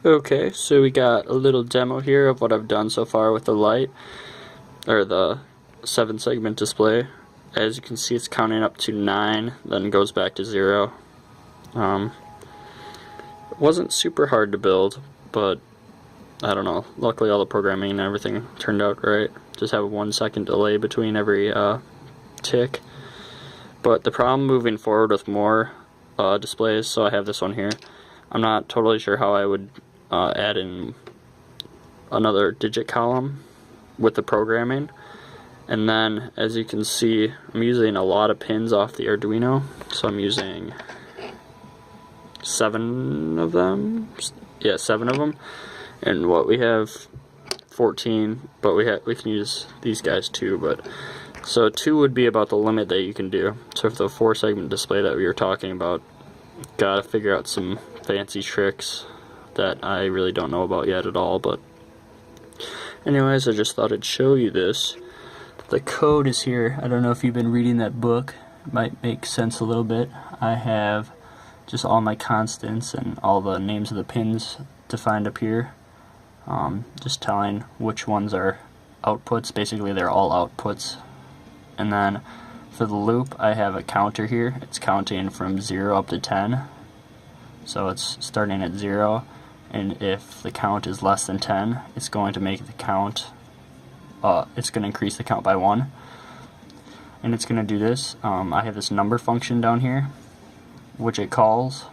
Okay, so we got a little demo here of what I've done so far with the light, or the 7-segment display. As you can see, it's counting up to 9, then goes back to 0. It wasn't super hard to build, but I don't know, luckily all the programming and everything turned out right. Just have a 1-second delay between every tick. But the problem moving forward with more displays, so I have this one here, I'm not totally sure how I would add in another digit column with the programming. And then, as you can see, I'm using a lot of pins off the Arduino, so I'm using 7 of them. Yeah, 7 of them. And what we have 14, but we can use these guys too. But so 2 would be about the limit that you can do. So for the 4-segment display that we were talking about, gotta figure out some fancy tricks that I really don't know about yet at all. But anyways, I just thought I'd show you this. The code is here. I don't know if you've been reading that book. It might make sense a little bit. I have just all my constants and all the names of the pins defined up here. Just telling which ones are outputs. Basically, they're all outputs. And then for the loop, I have a counter here. It's counting from 0 up to 10. So it's starting at 0. And if the count is less than 10, it's going to make the count, it's going to increase the count by 1. And it's going to do this. I have this number function down here, which it calls.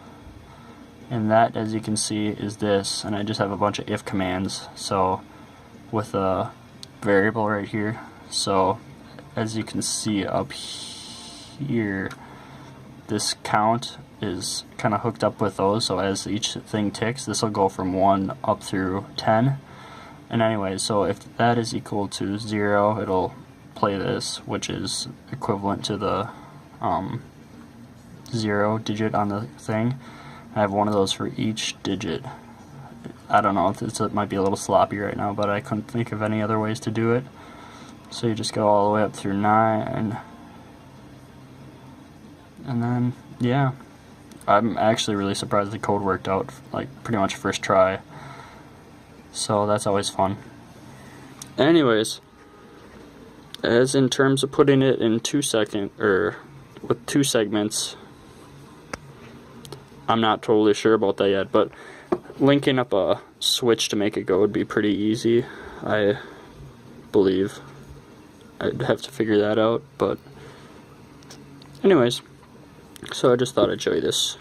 And that, as you can see, is this. And I just have a bunch of if commands. So with a variable right here. So as you can see up here, this count is kind of hooked up with those, so as each thing ticks, this will go from 1 up through 10. And anyway, so if that is equal to 0, it'll play this, which is equivalent to the 0 digit on the thing. I have one of those for each digit. I don't know, it might be a little sloppy right now, but I couldn't think of any other ways to do it. So you just go all the way up through 9, and then, yeah. I'm actually really surprised the code worked out, like, pretty much first try. So that's always fun. Anyways, as in terms of putting it in 2-second, or with 2 segments, I'm not totally sure about that yet, but linking up a switch to make it go would be pretty easy, I believe. I'd have to figure that out, but anyways, so I just thought I'd show you this.